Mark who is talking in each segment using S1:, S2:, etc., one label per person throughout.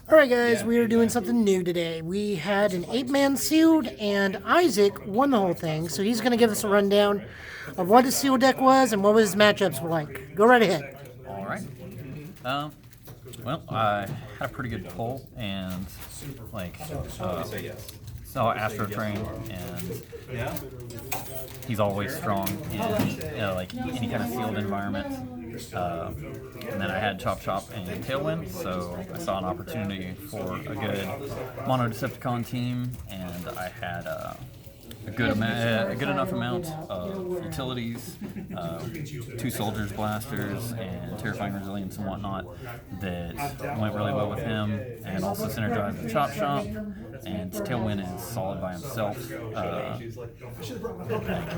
S1: Alright guys, we are doing something new today. We had an 8-man sealed and Isaac won the whole thing, so he's going to give us a rundown of what his sealed deck was and what his matchups were like. Go right ahead.
S2: All right. Um, well, I had a pretty good pull and saw Astro Train, and he's always strong in any kind of sealed environment. And then I had Chop Chop and Tailwind, so I saw an opportunity for a good Mono Decepticon team, and I had a good enough amount of utilities, 2 Soldiers Blasters, and Terrifying Resilience and whatnot that went really well with him, and also synergized with Chop Chop. And Tailwind is solid by himself,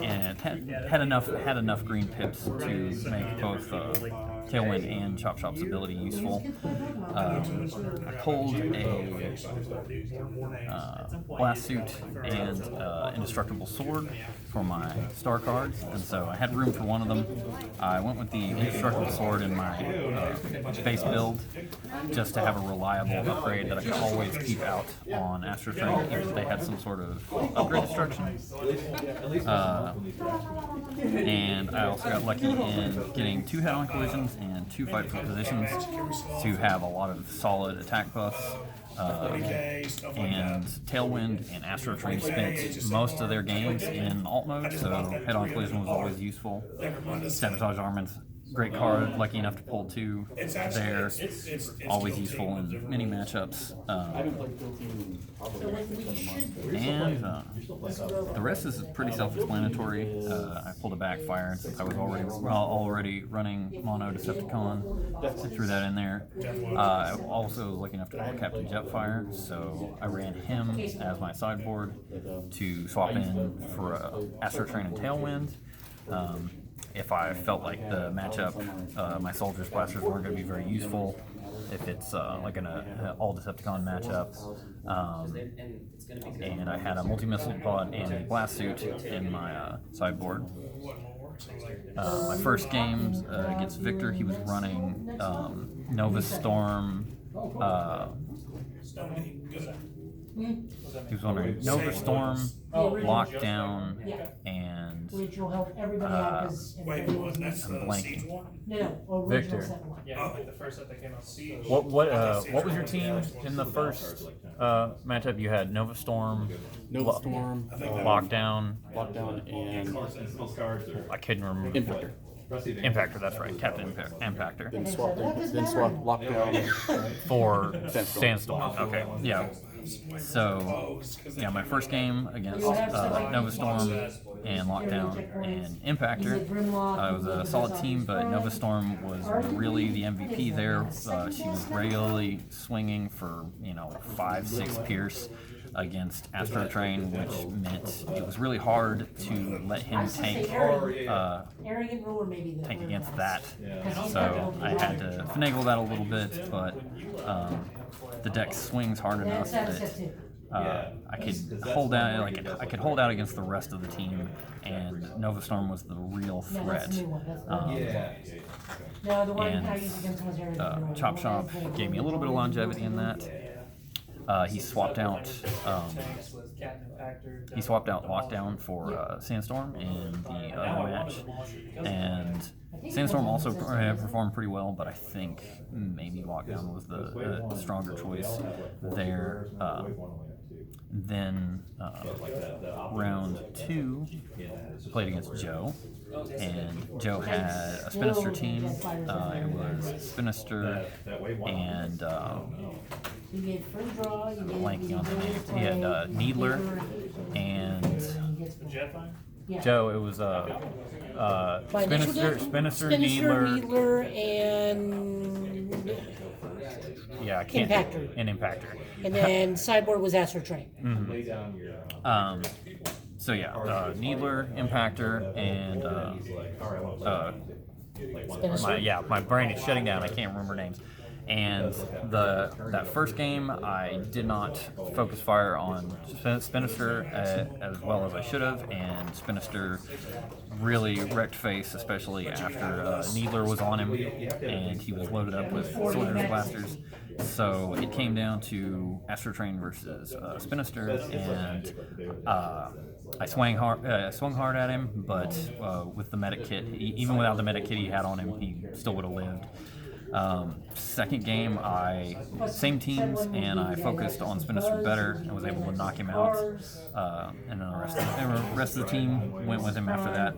S2: and had enough green pips to make both Tailwind and Chop Chop's ability useful. I pulled a Blast Suit and Indestructible Sword for my star cards, and so I had room for one of them. I went with the Indestructible Sword in my base build just to have a reliable upgrade that I could always keep out on Astro Train if they had some sort of upgrade destruction. And I also got lucky in getting 2 head-on collisions and 2 fight for positions to have a lot of solid attack buffs. And Tailwind and Astro Train spent most of their games in alt mode, so head-on collision was always useful. Sabotage Armament, great card, lucky enough to pull 2 there, always useful in many matchups. And the rest is pretty self-explanatory. I pulled a Backfire, and since I was already running Mono Decepticon, I threw that in there. I also was lucky enough to pull Captain Jetfire, so I ran him as my sideboard to swap in for Astro Train and Tailwind. If I felt like the matchup, my Soldiers Blasters weren't going to be very useful, if it's like an all Decepticon matchup. And I had a multi-missile pod and a Blast Suit in my sideboard. My first game against Victor, he was running Nova Storm. He was running Nova Storm, Lockdown, and I'm blanking.
S3: Victor. What was your team in the first matchup? You had Nova Storm, Lockdown, and I couldn't remember. Impactor, that's right, Captain Impactor.
S4: Then swap Lockdown
S3: for Sandstorm. Okay, yeah. So, yeah, my first game against Nova Storm and Lockdown and Impactor, it was a solid team, but Nova Storm was really the MVP there. She was regularly swinging for 5-6 Pierce against Astro Train, which meant it was really hard to let him tank against that. So I had to finagle that a little bit, but the deck swings hard enough that I could hold out. I could hold out against the rest of the team, and Nova Storm was the real threat. And Chop Chop gave me a little bit of longevity in that. He swapped out Lockdown for Sandstorm in the other match, and Sandstorm also performed pretty well, but I think maybe Lockdown was the stronger choice there. Then round 2, I played against Joe, and Joe had a Spinister team. It was Spinister and blanking on the name. He had Needler and Joe. It was Spinister,
S1: Needler, and
S3: yeah, I can't.
S1: Impactor.
S3: And Impactor.
S1: And then sideboard was Astro Train.
S3: Mm-hmm. So yeah, Needler, Impactor, and my brain is shutting down. I can't remember names.
S2: And that first game, I did not focus fire on Spinister as well as I should have, and Spinister really wrecked face, especially after Needler was on him, and he was loaded up with Soldier's Blasters. So it came down to Astro Train versus Spinister, and I swung hard at him, but with the medic kit, even without the medic kit he had on him, he still would have lived. Second game, same teams, and I focused on Spinister better and was able to knock him out. And then the rest of the team went with him after that.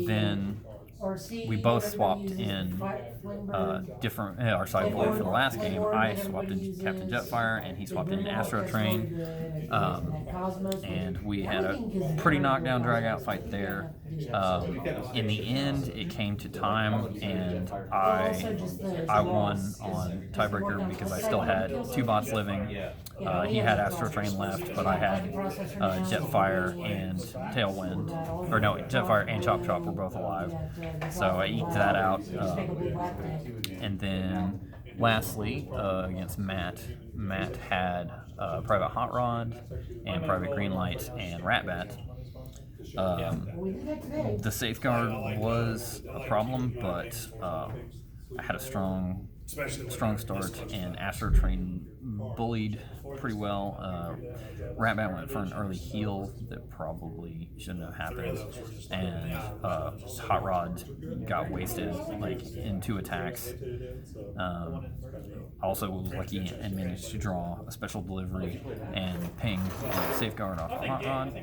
S2: Then we both swapped in different our sideboard for the last game. I swapped in Captain Jetfire, and he swapped in Astro Train, and we had a pretty knockdown drag-out fight there. In the end, it came to time, and I won on tiebreaker because I still had 2 bots living. He had Astro Train left, but I had Jetfire and Tailwind, or no, Jetfire and Chop Chop were both alive, so I eked that out. And then lastly, against Matt had Private Hot Rod and Private Greenlight and Ratbat. The safeguard was a problem, but I had a strong start, and Astro Train bullied pretty well. Ratbat went for an early heal that probably shouldn't have happened, and Hot Rod got wasted in 2 attacks. Also was lucky and managed to draw a special delivery and ping safeguard off of Hot Rod.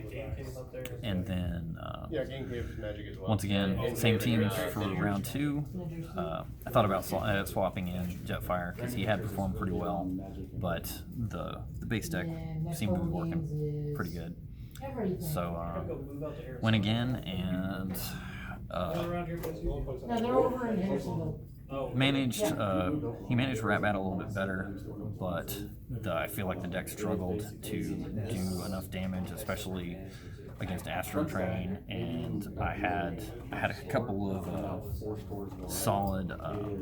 S2: And then once again, same teams for round 2. I thought about swapping in Jetfire because he had performed pretty well, but the base deck seemed to be working pretty good. So went again and managed Ratbat a little bit better, but I feel like the deck struggled to do enough damage, especially against Astro Train, and I had a couple of solid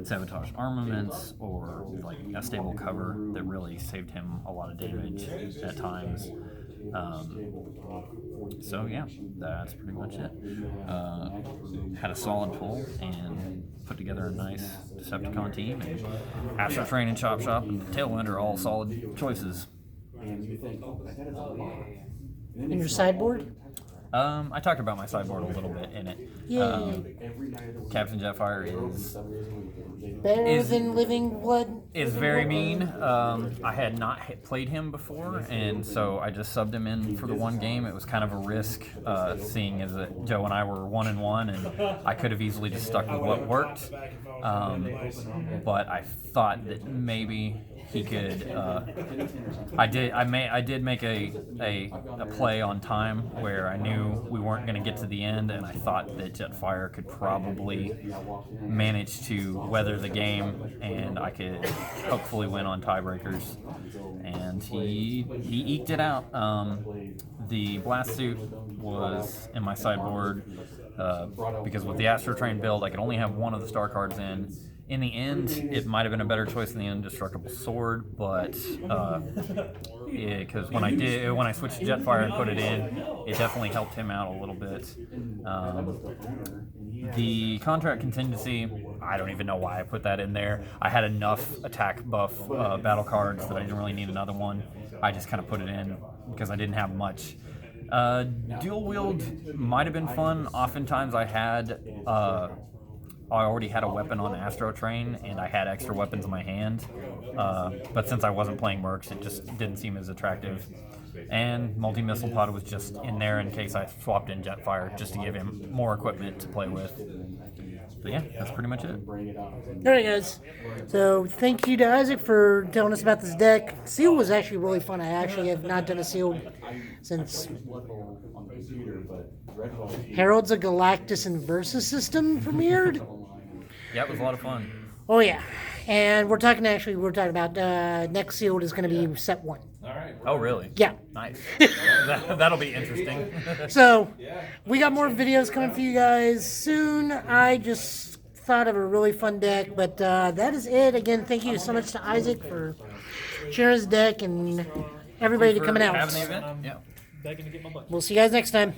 S2: sabotage armaments or a stable cover that really saved him a lot of damage at times. So yeah, that's pretty much it. Had a solid pull and put together a nice Decepticon team, and Astro Train and Chop Shop and Tailwind are all solid choices.
S1: In your sideboard?
S2: I talked about my sideboard a little bit in it. Captain Jetfire
S1: better than Living Blood.
S2: Is very mean. I had not played him before, and so I just subbed him in for the one game. It was kind of a risk, seeing as that Joe and I were 1-1, and I could have easily just stuck with what worked. But I thought that maybe he could. I did make a play on time where I knew we weren't going to get to the end, and I thought that Jetfire could probably manage to weather the game, and I could hopefully win on tiebreakers. And he eked it out. The blast suit was in my sideboard because with the Astro Train build, I could only have one of the star cards in. In the end, it might have been a better choice than the Indestructible Sword, but because when I switched to Jetfire and put it in, it definitely helped him out a little bit. The Contract Contingency, I don't even know why I put that in there. I had enough attack buff battle cards that I didn't really need another one. I just kind of put it in because I didn't have much. Dual wield might have been fun. Oftentimes I already had a weapon on Astro Train, and I had extra weapons in my hand. But since I wasn't playing Mercs, it just didn't seem as attractive. And Multi-Missile Pod was just in there in case I swapped in Jetfire, just to give him more equipment to play with. But yeah, that's pretty much it.
S1: Alright guys, so thank you to Isaac for telling us about this deck. Seal was actually really fun. I actually have not done a Seal since Heralds of Galactus and Versus system premiered.
S2: Yeah, it was a lot of fun.
S1: Oh yeah, and we're talking about next Sealed is going to be set 1.
S2: Oh, really?
S1: Yeah.
S2: Nice. That'll be interesting.
S1: So, we got more videos coming for you guys soon. I just thought of a really fun deck, but that is it. Again, thank you so much to Isaac for sharing his deck and everybody to coming out.
S2: Having the event. Yeah.
S1: We'll see you guys next time.